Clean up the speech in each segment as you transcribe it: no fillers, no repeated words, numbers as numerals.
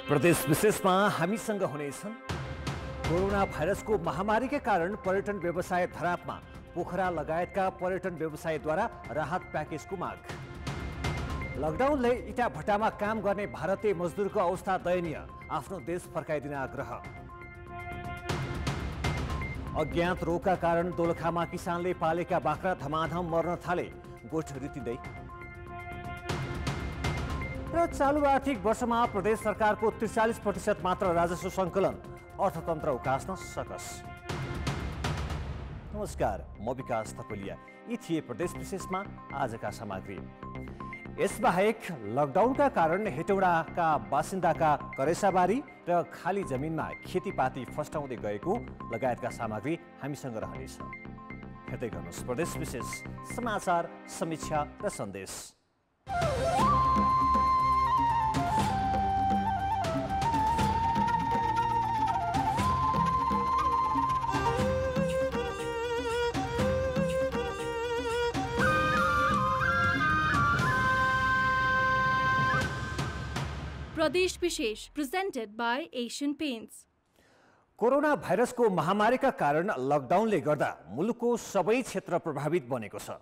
प्रदेश विशेषमा हामीसँग हुनेछन् कोरोना भाइरसको महामारीका कारण पर्यटन व्यवसाय धरापमा, पोखरा लगायतका पर्यटन व्यवसायद्वारा राहत प्याकेजको माग। लकडाउनले इटाभट्टामा काम गर्ने भारतीय मजदुरको अवस्था दयनीय, आफ्नो देश फर्काइदिन आग्रह। अज्ञात रोगका कारण दोलखामा किसानले पालेका बाख्रा धमाधम मर्न थाले, गोठ रितिँदै। र चालु आर्थिक वर्षमा प्रदेश सरकारको 43% मात्र राजस्व सङ्कलन, अर्थतन्त्र उकास्न सकस। नमस्कार, म विकास थपलिया। यी थिए प्रदेश विशेषमा आजका सामग्री। यसबाहेक लकडाउनका कारण हेटौडाका बासिन्दाका करेसाबारी र खाली जमिनमा खेतीपाती फस्टाउँदै गएको लगायतका सामग्री हामीसँग रहनेछ। हेर्दै गर्नुहोस् प्रदेश विशेष, समाचार, समीक्षा र सन्देश। प्रदेश विशेष presented by Asian paints. Corona भाइरसको महामारीका कारण लकडाउनले गर्दा मुलुकको सबै क्षेत्र प्रभावित बनेको छ।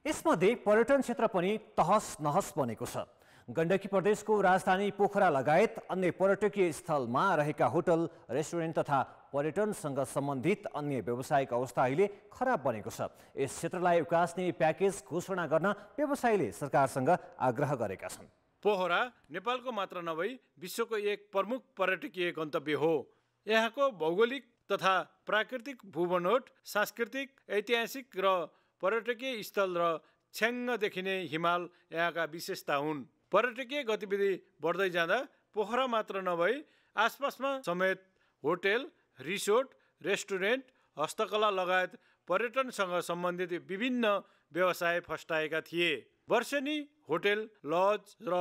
यसमध्ये पर्यटन क्षेत्र पनि तहस नहस बनेको छ। गण्डकी प्रदेशको राजधानी पोखरा लगायत अन्य पर्यटकीय स्थलमा रहेका होटल, रेस्टुरेन्ट तथा पर्यटनसँग सम्बन्धित अन्य व्यावसायिक अवस्था अहिले खराब बनेको छ। यस क्षेत्रलाई उकास्ने प्याकेज घोषणा गर्न व्यवसायीले सरकारसँग आग्रह गरेका छन्। पोखरा नेपालको मात्र नभई विश्वको एक प्रमुख पर्यटकीय गन्तव्य हो। यहाँको भौगोलिक तथा प्राकृतिक भूबनोट, सांस्कृतिक, ऐतिहासिक र पर्यटकीय स्थल र छ्याङ्ग देखिने हिमाल यहाँका विशेषता हुन्। पर्यटकीय गतिविधि बढ्दै जाँदा पोखरा मात्र नभई आसपासमा समेत होटेल, रिसोर्ट, रेस्टुरेन्ट, हस्तकला लगायत पर्यटनसँग सम्बन्धित विभिन्न व्यवसाय फस्टाएका थिए। वर्षेनी होटेल, लज र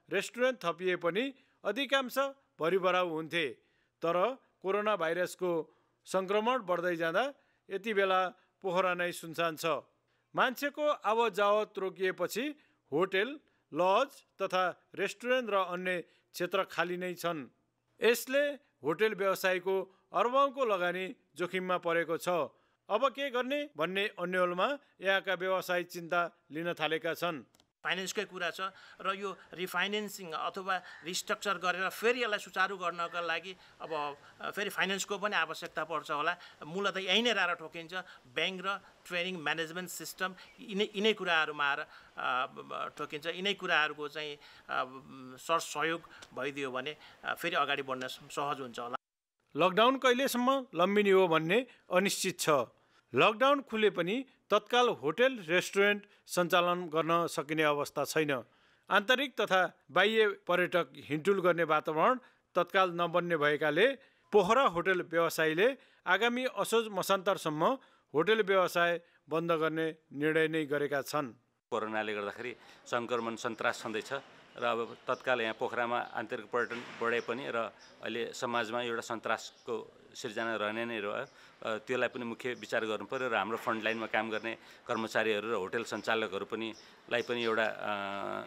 रेस्टुरेन्ट थपिए पनि अधिकांश भरिभराउ हुन्थे। तर कोरोना भाइरसको सङ्क्रमण बढ्दै जाँदा यति बेला पोखरा नै सुनसान छ। मान्छेको आवत जावत रोकिएपछि होटेल, लज तथा रेस्टुरेन्ट र अन्य क्षेत्र खाली नै छन्। यसले होटेल व्यवसायको अर्बौंको लगानी जोखिममा परेको छ। अब के गर्ने भन्ने अन्यलमा यहाँका व्यवसायी चिन्ता लिन थालेका छन्। फाइनेन्सकै कुरा छ र यो रिफाइनेन्सिङ अथवा रिस्ट्रक्चर गरेर फेरि यसलाई सुचारू गर्नका लागि अब फेरि फाइनेन्सको पनि आवश्यकता पर्छ होला। मूलत यही नै रारा ठोकिन्छ। ब्याङ्क र ट्रेनिङ म्यानेजमेन्ट सिस्टम यिनै कुराहरूमा आएर ठोकिन्छ। यिनै कुराहरूको चाहिँ सहयोग भइदियो भने फेरि अगाडि बढ्न सहज हुन्छ होला। लकडाउन कहिलेसम्म लम्बिने हो भन्ने अनिश्चित छ। लकडाउन खुले पनि तत्काल होटेल, रेस्टुरेन्ट सञ्चालन गर्न सकिने अवस्था छैन। आन्तरिक तथा बाह्य पर्यटक हिँडुल गर्ने वातावरण तत्काल नबन्ने भएकाले पोखरा होटेल व्यवसायीले आगामी असोज मसान्तरसम्म होटेल व्यवसाय बन्द गर्ने निर्णय नै गरेका छन्। कोरोनाले गर्दाखेरि सङ्क्रमण सन्तास छँदैछ र अब तत्काल यहाँ पोखरामा आन्तरिक पर्यटन बढे पनि र अहिले समाजमा एउटा सन्तासको सिर्जना रहने नै रह्यो। त्यसलाई पनि मुख्य विचार गर्नु पर्यो र हाम्रो फ्रन्टलाइनमा काम गर्ने कर्मचारीहरू र होटेल सञ्चालकहरू पनि एउटा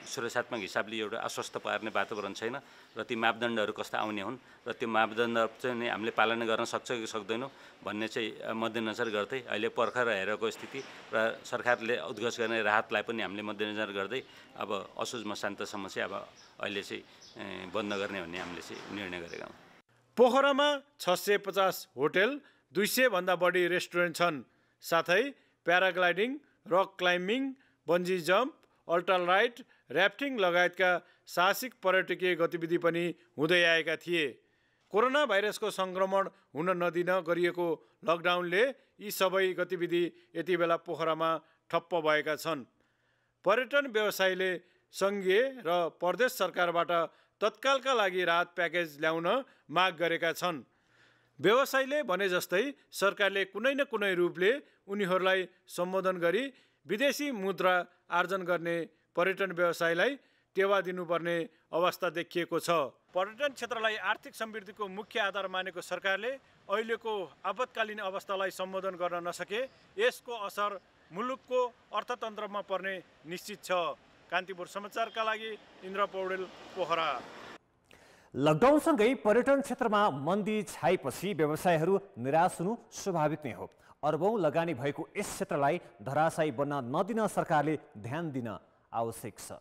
सुरक्षात्मक हिसाबले एउटा अस्वस्थ पार्ने वातावरण छैन र ती मापदण्डहरू कस्ता आउने हुन् र त्यो मापदण्ड चाहिँ हामीले पालना गर्न सक्छ कि सक्दैनौँ भन्ने चाहिँ मध्यनजर गर्दै अहिले भर्खर हेरेको स्थिति र सरकारले उद्घोष गर्ने राहतलाई पनि हामीले मध्यनजर गर्दै अब असोज मसान्तसम्म चाहिँ अब अहिले चाहिँ बन्द गर्ने भन्ने हामीले चाहिँ निर्णय गरेका हौँ। पोखरामा 650 होटेल, 200 भन्दा बढी रेस्टुरेन्ट छन्। साथै paragliding, rock climbing, bungee jump, ultra ride, rafting लगायतका साहसिक पर्यटकीय गतिविधि पनि हुँदै आएका थिए। कोरोना भाइरसको सङ्क्रमण हुन नदिन गरिएको लकडाउनले यी सबै गतिविधि यति बेला पोखरामा ठप्प भएका छन्। पर्यटन व्यवसायीले सङ्घीय र प्रदेश सरकारबाट तत्कालका लागि राहत प्याकेज ल्याउन माग गरेका छन्। व्यवसायीले भने जस्तै सरकारले कुनै न कुनै रूपले उनीहरूलाई सम्बोधन गरी विदेशी मुद्रा आर्जन गर्ने पर्यटन व्यवसायलाई टेवा दिनुपर्ने अवस्था देखिएको छ। पर्यटन क्षेत्रलाई आर्थिक समृद्धिको मुख्य आधार मानेको सरकारले अहिलेको आपतकालीन अवस्थालाई सम्बोधन गर्न नसके यसको असर मुलुकको अर्थतन्त्रमा पर्ने निश्चित छ। कान्तिपुर समाचारका लागि इन्द्र पौडेल, पोखरा। लकडाउनसँगै पर्यटन क्षेत्रमा मन्दी छाएपछि व्यवसायहरू निराश हुनु स्वाभाविक नै हो। अर्बौं लगानी भएको यस क्षेत्रलाई धराशायी बन्न नदिन सरकारले ध्यान दिन आवश्यक छ।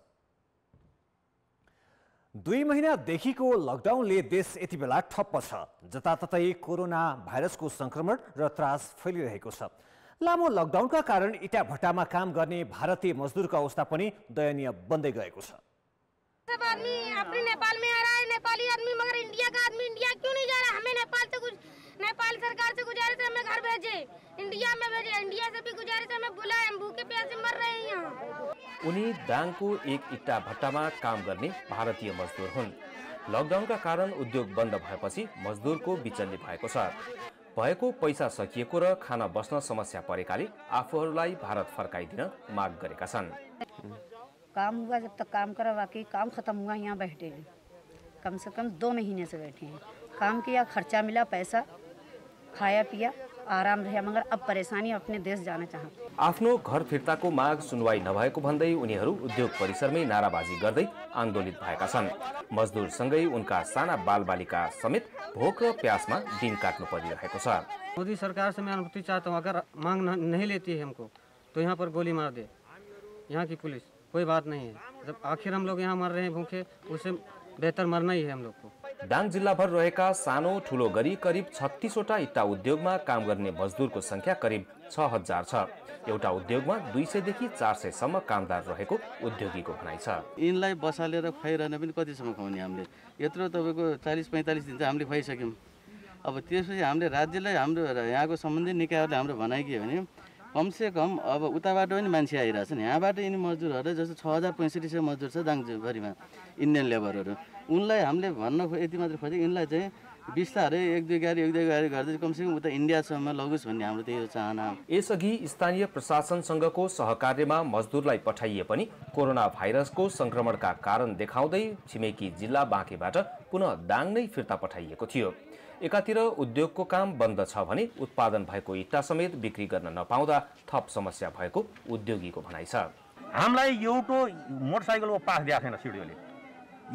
2 महिनादेखिको लकडाउनले देश यति बेला ठप्प छ। जताततै कोरोना भाइरसको संक्रमण र त्रास फैलिरहेको छ। लामो लकडाउनका कारण इटा भट्टामा काम गर्ने भारतीय मजदुरको अवस्था पनि दयनीय बन्दै गएको छ। सब आदमी अपने नेपाल में आ रहा है, नेपाली आदमी, मगर इंडिया का आदमी इंडिया क्यों नहीं जा रहा? हमें नेपाल सरकार से गुजारिश है, हमें घर भेजे, इंडिया में भेजे। इंडिया से भी गुजारिश है, हमें बुलाए, हम भूखे प्यासे मर रहे हैं यहाँ। उनी दाङको एक इट्टा भट्टामा काम गर्ने भारतीय मजदुर हुन्। लकडाउनका कारण उद्योग बन्द भएपछि मजदुरको बिचल्ली भएको छ। भएको पैसा सकिएको र खाना बस्न समस्या परेकाले आफूहरूलाई भारत फर्काइदिन माग गरेका छन्। काम हुआ, जब तक काम करा, बाकी काम खत्म हुआ, यहाँ बैठे हैं। कम से कम 2 महीने से बैठे हैं। काम किया, खर्चा मिला, पैसा खाया पिया, आराम रहा, मगर अब परेशानी अपने देश जाना चाहते। आफ्नो घर फिर्ताको माग सुनवाई नभएको भन्दै उनीहरू उद्योग परिसरमै नाराबाजी गर्दै आन्दोलित भएका छन्। मजदुरसँगै उनका साना बालबालिका समेत भोक र प्यासमा दिन काट्नु परिरहेको छ। मोदी सरकार से मैं अनुमति चाहता हूँ, अगर मांग नहीं लेती है हमको तो यहाँ पर गोली मार दे। यहाँ की पुलिस कोई बात नहीं है। जब आखिर हम लोग यहाँ मर रहे हैं भूखे, उससे बेहतर मरना ही है हम लोग को। दाङ जिल्लाभर रहेका सानो ठुलो गरी करिब 36वटा इट्टा उद्योगमा काम गर्ने मजदुरको संख्या करिब 6000 छ। एउटा उद्योगमा 200 देखि 400 सम्म कामदार रहेको उद्योगीको भनाइ छ। यिनलाई बसालेर खुवाइरहन पनि कतिसम्म खुवाउने हामीले? यत्रो तपाईँको 40-45 दिन चाहिँ हामीले खुवाइसक्यौँ। अब त्यसपछि हामीले राज्यलाई, हाम्रो यहाँको सम्बन्धित निकायहरूले हाम्रो भनाइ के भने कमसेकम अब उताबाट पनि मान्छे आइरहेछन्, यहाँबाट यिनी मजदुरहरू जस्तो 6065 मजदुर छ दाङभरिमा, इन्डियन लेबरहरू। उनलाई हामीले भन्न यति मात्र खोजेको, यिनलाई चाहिँ बिस्तारै 1-2 गाडी गर्दै कमसेकम उता इन्डियासम्म लगोस् भन्ने हाम्रो त्यही चाहना। यसअघि स्थानीय प्रशासनसँगको सहकार्यमा मजदुरलाई पठाइए पनि कोरोना भाइरसको संक्रमणका कारण देखाउँदै छिमेकी जिल्ला बाँकेबाट पुनः दाङ नै फिर्ता पठाइएको थियो। एकातिर उद्योगको काम बन्द छ भने उत्पादन भएको इट्टा समेत बिक्री गर्न नपाउँदा थप समस्या भएको उद्योगीको भनाइ छ। हामीलाई एउटो मोटरसाइकलको पास दिएको छैन सिडिओले।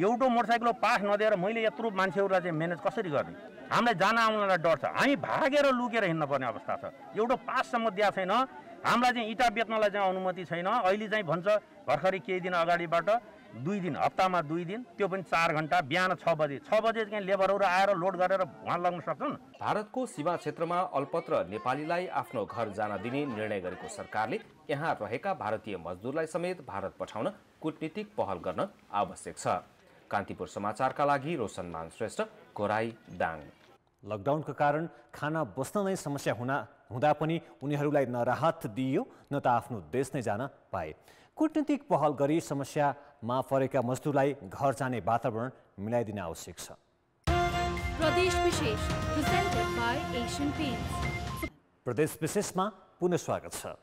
एउटो मोटरसाइकलको पास नदिएर मैले यत्रो मान्छेहरूलाई चाहिँ म्यानेज कसरी गर्ने? हामीलाई जान आउनलाई डर छ। हामी भागेर लुकेर हिँड्न पर्ने अवस्था छ। एउटो पाससम्म दिएको छैन। हामीलाई चाहिँ इँटा बेच्नलाई चाहिँ अनुमति छैन। अहिले चाहिँ भन्छ भर्खरै केही दिन अगाडिबाट 2 दिन, हप्तामा 2 दिन, त्यो पनि 4 घण्टा, बिहान 6 बजे चाहिँ लेबरहरू आएर लोड गरेर वहाँ लग्न सक्छन्। भारतको सीमा क्षेत्रमा अल्पत्र नेपालीलाई आफ्नो घर जान दिने निर्णय गरेको सरकारले यहाँ रहेका भारतीय मजदुरलाई समेत भारत पठाउन कूटनीतिक पहल गर्न आवश्यक छ। कान्तिपुर समाचारका लागि रोशनमान श्रेष्ठ, कोराई, दाङ। लकडाउनका कारण खाना बस्न नै समस्या हुँदा पनि उनीहरूलाई न राहत दिइयो न त आफ्नो देश नै जान पाए। कूटनीतिक पहल गरी समस्यामा परेका मजदुरलाई घर जाने वातावरण मिलाइदिन आवश्यक छ। प्रदेश विशेष प्रेजेन्टेड बाय एशियन पेन्ट्स। प्रदेश विशेषमा पुनः स्वागत छ।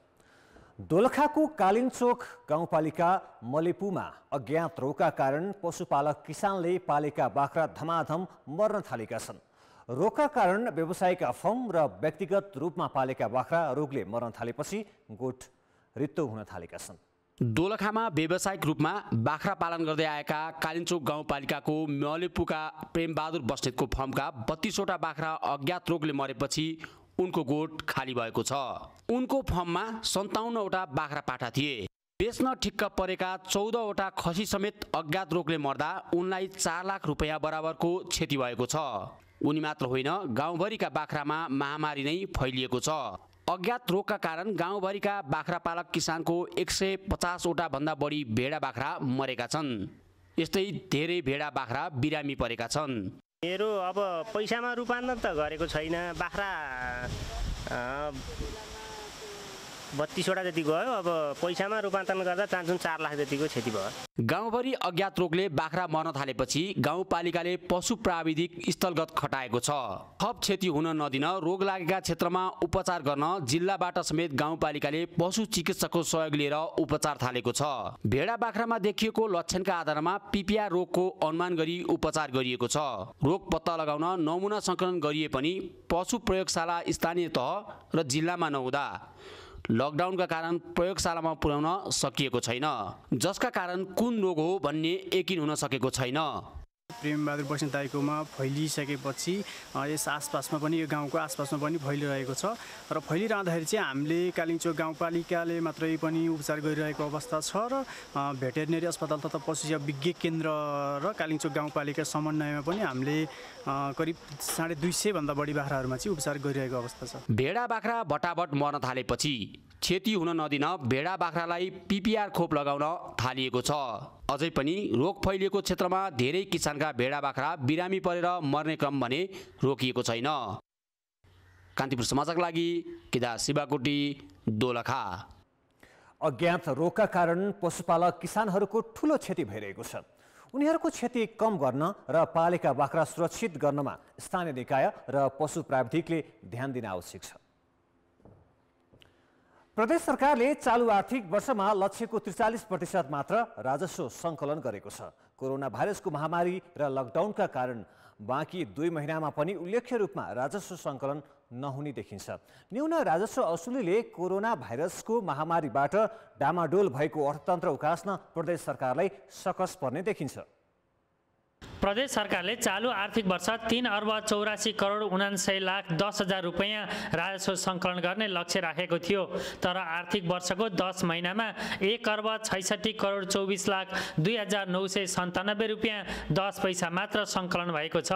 दोलखाको कालिन्चोक गाउँपालिका मलेपुमा अज्ञात रोगका कारण पशुपालक किसानले पालेका बाख्रा धमाधम मर्न थालेका छन्। रोगका कारण व्यवसायिक फर्म र व्यक्तिगत रूपमा पालेका बाख्रा रोगले मर्न थालेपछि गोठ रित्तो हुन थालेका छन्। दोलखामा व्यावसायिक रूपमा बाख्रा पालन गर्दै आएका कालिन्चोक गाउँपालिकाको मलेपुका प्रेमबहादुर बस्नेतको फर्मका 32वटा बाख्रा अज्ञात रोगले मरेपछि उनको गोठ खाली भएको छ। उनको फर्ममा 57वटा बाख्रा पाठा थिए। बेच्न ठिक्क परेका 14वटा खसी समेत अज्ञात रोगले मर्दा उनलाई 4 लाख रुपैयाँ बराबरको क्षति भएको छ। उनी मात्र होइन, गाउँभरिका बाख्रामा महामारी नै फैलिएको छ। अज्ञात रोगका कारण गाउँभरिका बाख्रा पालक किसानको 150वटा भन्दा बढी भेडा बाख्रा मरेका छन्। यस्तै धेरै भेडा बाख्रा बिरामी परेका छन्। मेरो अब पैसामा रूपान्तरण त गरेको छैन। बाख्रा 32वटा जति गयो। अब पैसामा रूपान्तरण गर्दा 4 लाख जतिको क्षति भयो। गाउँभरि अज्ञात रोगले बाख्रा मर्न थालेपछि गाउँपालिकाले पशु प्राविधिक स्थलगत खटाएको छ। थप क्षति हुन नदिन रोग लागेका क्षेत्रमा उपचार गर्न जिल्लाबाट समेत गाउँपालिकाले पशु चिकित्सकको सहयोग लिएर उपचार थालेको छ। भेडा बाख्रामा देखिएको लक्षणका आधारमा पिपिया रोगको अनुमान गरी उपचार गरिएको छ। रोग पत्ता लगाउन नमुना सङ्कलन गरिए पनि पशु प्रयोगशाला स्थानीय तह र जिल्लामा नहुँदा लकडाउनका कारण प्रयोगशालामा पुर्याउन सकिएको छैन, जसका कारण कुन रोग हो भन्ने यकिन हुन सकेको छैन। प्रेमबहादुर बस्नेत दाइकोमा फैलिसकेपछि यस आसपासमा पनि यो गाउँको आसपासमा पनि फैलिरहेको छ र फैलिरहँदाखेरि चाहिँ हामीले कालिम्चोक गाउँपालिकाले मात्रै पनि उपचार गरिरहेको अवस्था छ र भेटेरिनरी अस्पताल तथा पशु सेवा विज्ञ केन्द्र र कालिम्चोक गाउँपालिका समन्वयमा पनि हामीले करिब 250 भन्दा बढी बाख्राहरूमा चाहिँ उपचार गरिरहेको अवस्था छ। भेडा बाख्रा बटाबट मर्न थालेपछि क्षति हुन नदिन भेडा बाख्रालाई पिपिआर खोप लगाउन थालिएको छ। अझै पनि रोग फैलिएको क्षेत्रमा धेरै किसानका भेडा बाख्रा बिरामी परेर मर्ने क्रम भने रोकिएको छैन। कान्तिपुर समाचारका लागि केदार शिवाकोटी, दोलखा। अज्ञात रोगका कारण पशुपालक किसानहरूको ठूलो क्षति भइरहेको छ। उनीहरूको क्षति कम गर्न र पालेका बाख्रा सुरक्षित गर्नमा स्थानीय निकाय र पशु प्राविधिकले ध्यान दिन आवश्यक छ। प्रदेश सरकारले चालु आर्थिक वर्षमा लक्ष्यको 43% मात्र राजस्व सङ्कलन गरेको छ। कोरोना भाइरसको महामारी र लकडाउनका कारण बाँकी 2 महिनामा पनि उल्लेख्य रूपमा राजस्व सङ्कलन नहुने देखिन्छ। न्यून राजस्व असुलीले कोरोना भाइरसको महामारीबाट डामाडोल भएको अर्थतन्त्र उकास्न प्रदेश सरकारलाई सकस पर्ने देखिन्छ। प्रदेश सरकारले चालु आर्थिक वर्ष 3 अर्ब 84 करोड 79 लाख 10 हजार रुपैयाँ राजस्व सङ्कलन गर्ने लक्ष्य राखेको थियो। तर आर्थिक वर्षको 10 महिनामा 1 अर्ब 66 करोड 24 लाख 2,997 रुपैयाँ 10 पैसा मात्र सङ्कलन भएको छ,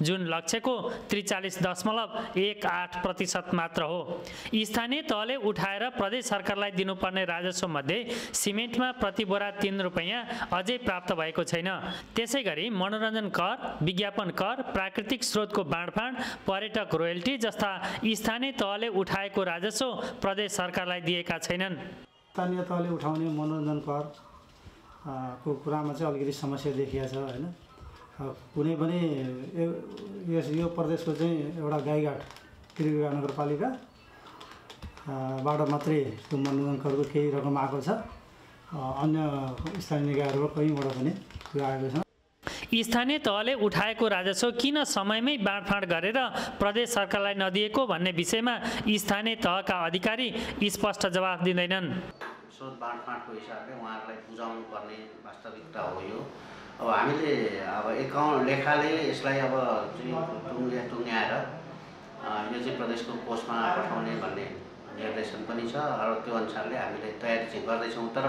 जुन लक्ष्यको 43.18% मात्र हो। स्थानीय तहले उठाएर प्रदेश सरकारलाई दिनुपर्ने राजस्व मध्ये सिमेन्टमा प्रति बोरा 3 रुपैयाँ अझै प्राप्त भएको छैन। त्यसै गरी मनोरञ्जन कर, विज्ञापन कर, प्राकृतिक स्रोतको बाँडफाँड, पर्यटक रोयल्टी जस्ता स्थानीय तहले उठाएको राजस्व प्रदेश सरकारलाई दिएका छैनन्। स्थानीय तहले उठाउने मनोरञ्जन कर को कुरामा चाहिँ अलिकति समस्या देखिएको छ हैन। कुनै पनि यो प्रदेशको चाहिँ एउटा गाईघाट त्रियुगा नगरपालिका बाट मात्रै त्यो मनोरञ्जन करको केही रकम आएको छ। अन्य स्थानीय निकायहरू कहीँबाट पनि त्यो आएको छ। स्थानीय तहले उठाएको राजस्व किन समयमै बाँडफाँड गरेर प्रदेश सरकारलाई नदिएको भन्ने विषयमा स्थानीय तहका अधिकारी स्पष्ट जवाफ दिँदैनन्। स्रोत बाँडफाँडको हिसाबले उहाँहरूलाई बुझाउनु पर्ने वास्तविकता हो यो। अब हामीले अब एकाउन्ट लेखाले यसलाई अब टुङ्ग्याएर यो चाहिँ प्रदेशको कोषमा पठाउने भन्ने निर्देशन पनि छ र त्यो अनुसारले हामीले तयारी चाहिँ गर्दैछौँ, तर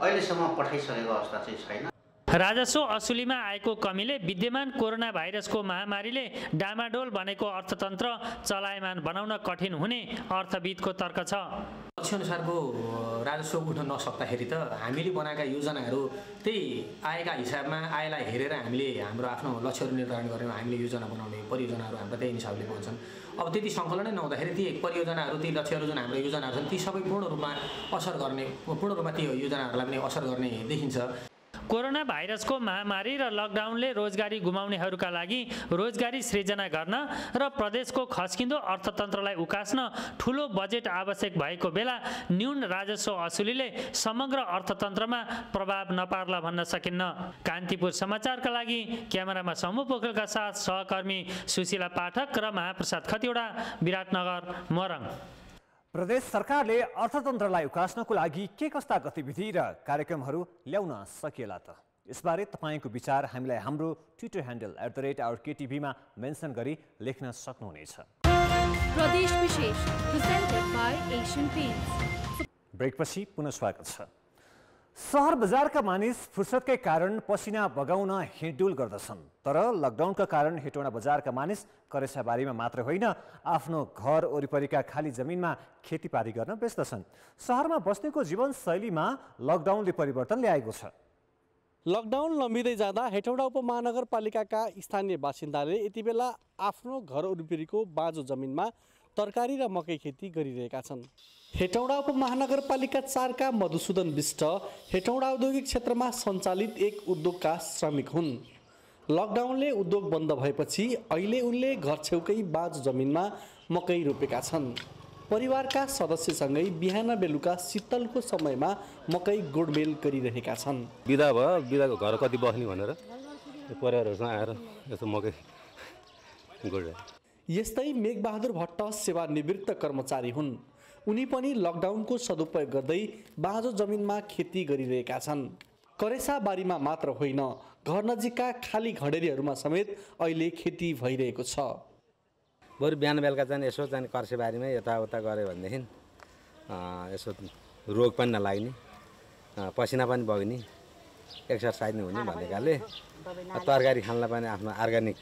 अहिलेसम्म पठाइसकेको अवस्था चाहिँ छैन। राजस्व असुलीमा आएको कमीले विद्यमान कोरोना भाइरसको महामारीले डामाडोल बनेको अर्थतन्त्र चलायमान बनाउन कठिन हुने अर्थविदको तर्क छ। लक्ष्यअनुसारको राजस्व उठ्न नसक्दाखेरि त हामीले बनाएका योजनाहरू त्यही आएका हिसाबमा आएलाई हेरेर हामीले हाम्रो आफ्नो लक्ष्यहरू निर्धारण गरेर हामीले योजना बनाउने परियोजनाहरू हाम्रो त्यही हिसाबले बन्छन्। अब त्यति सङ्कलनै नहुँदाखेरि ती परियोजनाहरू, ती लक्ष्यहरू जुन हाम्रो योजनाहरू छन् ती सबै पूर्ण रूपमा ती योजनाहरूलाई पनि असर गर्ने देखिन्छ। कोरोना भाइरसको महामारी र लकडाउनले रोजगारी गुमाउनेहरूका लागि रोजगारी सृजना गर्न र प्रदेशको खस्किँदो अर्थतन्त्रलाई उकास्न ठूलो बजेट आवश्यक भएको बेला न्यून राजस्व असुलीले समग्र अर्थतन्त्रमा प्रभाव नपार्ला भन्न सकिन्न। कान्तिपुर समाचारका लागि क्यामेरामा समूह पोखरेलका साथ सहकर्मी सुशीला पाठक र महाप्रसाद खतिवडा, विराटनगर, मोरङ। प्रदेश सरकारले अर्थतन्त्रलाई उकास्नको लागि के कस्ता गतिविधि र कार्यक्रमहरू ल्याउन सकिएला त? यसबारे तपाईँको विचार हामीलाई हाम्रो ट्विटर ह्यान्डल @RKTV मा मेन्सन गरी लेख्न सक्नुहुनेछ। प्रदेश विशेष प्रेजेन्टेड बाइ एशियन पेन्ट्स। ब्रेकपछि पुनः स्वागत छ। सहर बजारका मानिस फुर्सदकै कारण पसिना बगाउन हिँडडुल गर्दछन्, तर लकडाउनका कारण हेटौँडा बजारका मानिस करेसाबारीमा मात्र होइन आफ्नो घर वरिपरिका खाली जमिनमा खेतीपाती गर्न व्यस्त छन्। सहरमा बस्नेको जीवनशैलीमा लकडाउनले परिवर्तन ल्याएको छ। लकडाउन लम्बिँदै जाँदा हेटौँडा उपमहानगरपालिकाका स्थानीय बासिन्दाले यति बेला आफ्नो घर वरिपरिको बाँझो जमिनमा तरकारी र मकै खेती गरिरहेका छन्। हेटौँडा उपमहानगरपालिका 4 का मधुसूदन विष्ट हेटौँडा औद्योगिक क्षेत्रमा सञ्चालित एक उद्योगका श्रमिक हुन्। लकडाउनले उद्योग बन्द भएपछि अहिले उनले घर छेउकै बाँझो जमिनमा मकै रोपेका छन्। परिवारका सदस्यसँगै बिहान बेलुका शीतलको समयमा मकै गोडमेल गरिरहेका छन्। बिदा भयो, बिदाको घर कति बस्ने भनेर परिवारहरूसँग आएर यसो मकै गोडे। यस्तै मेघबहादुर भट्ट सेवानिवृत्त कर्मचारी हुन्। उनी पनि लकडाउनको सदुपयोग गर्दै बाँझो जमिनमा खेती गरिरहेका छन्। करेसाबारीमा मात्र होइन घर नजिकका खाली घडेरीहरूमा समेत अहिले खेती भइरहेको छ। बरु बिहान बेलुका चाहिँ यसो चाहिँ कर्सेबारीमै यताउता गऱ्यो भनेदेखि यसो रोग पनि नलाग्ने, पसिना पनि बग्ने, एक्सर्साइज नि हुने भनेकाले तरकारी खानलाई पनि आफ्नो अर्ग्यानिक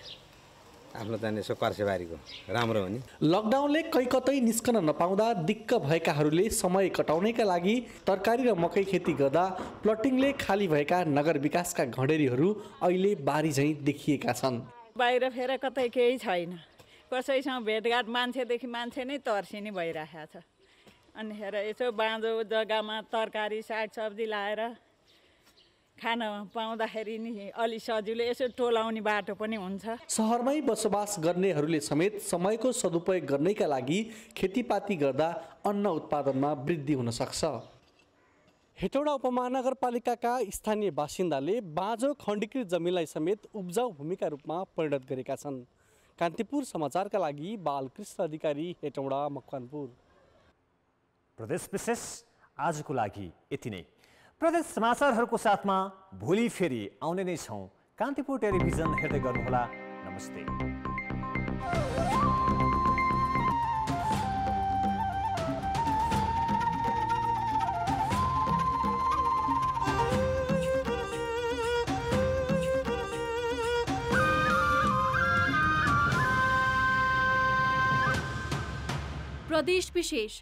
आफ्नो चाहिँ यसो कर्सेबारीको राम्रो हो नि। लकडाउनले कतै निस्कन नपाउँदा दिक्क भएकाहरूले समय कटाउनैका लागि तरकारी र मकै खेती गर्दा प्लटिङले खाली भएका नगर विकासका घडेरीहरू अहिले बारी झैँ देखिएका छन्। बाहिर फेर कतै केही छैन, कसैसँग भेटघाट मान्छेदेखि मान्छे नै तर्सिने भइरहेको छ। अनि हेर यसो बाँझो जग्गामा तरकारी सागसब्जी लाएर खान पाउँदाखेरि नि अलि सजिलो, यसो टोलाउने बाटो पनि हुन्छ। सहरमै बसोबास गर्नेहरूले समेत समयको सदुपयोग गर्नैका लागि खेतीपाती गर्दा अन्न उत्पादनमा वृद्धि हुन सक्छ। हेटौडा उपमहानगरपालिकाका स्थानीय बासिन्दाले बाँझो खण्डीकृत जमिनलाई समेत उब्जाउ भूमिका रूपमा परिणत गरेका छन्। कान्तिपुर समाचारका लागि बालकृष्ण अधिकारी, हेटौडा, मकवानपुर। प्रदेश विशेष आजको लागि यति नै। प्रदेश समाचारहरूको साथमा भोलि फेरि आउने नै छौँ। कान्तिपुर टेलिभिजन हेर्दै गर्नुहोला। नमस्ते। प्रदेश विशेष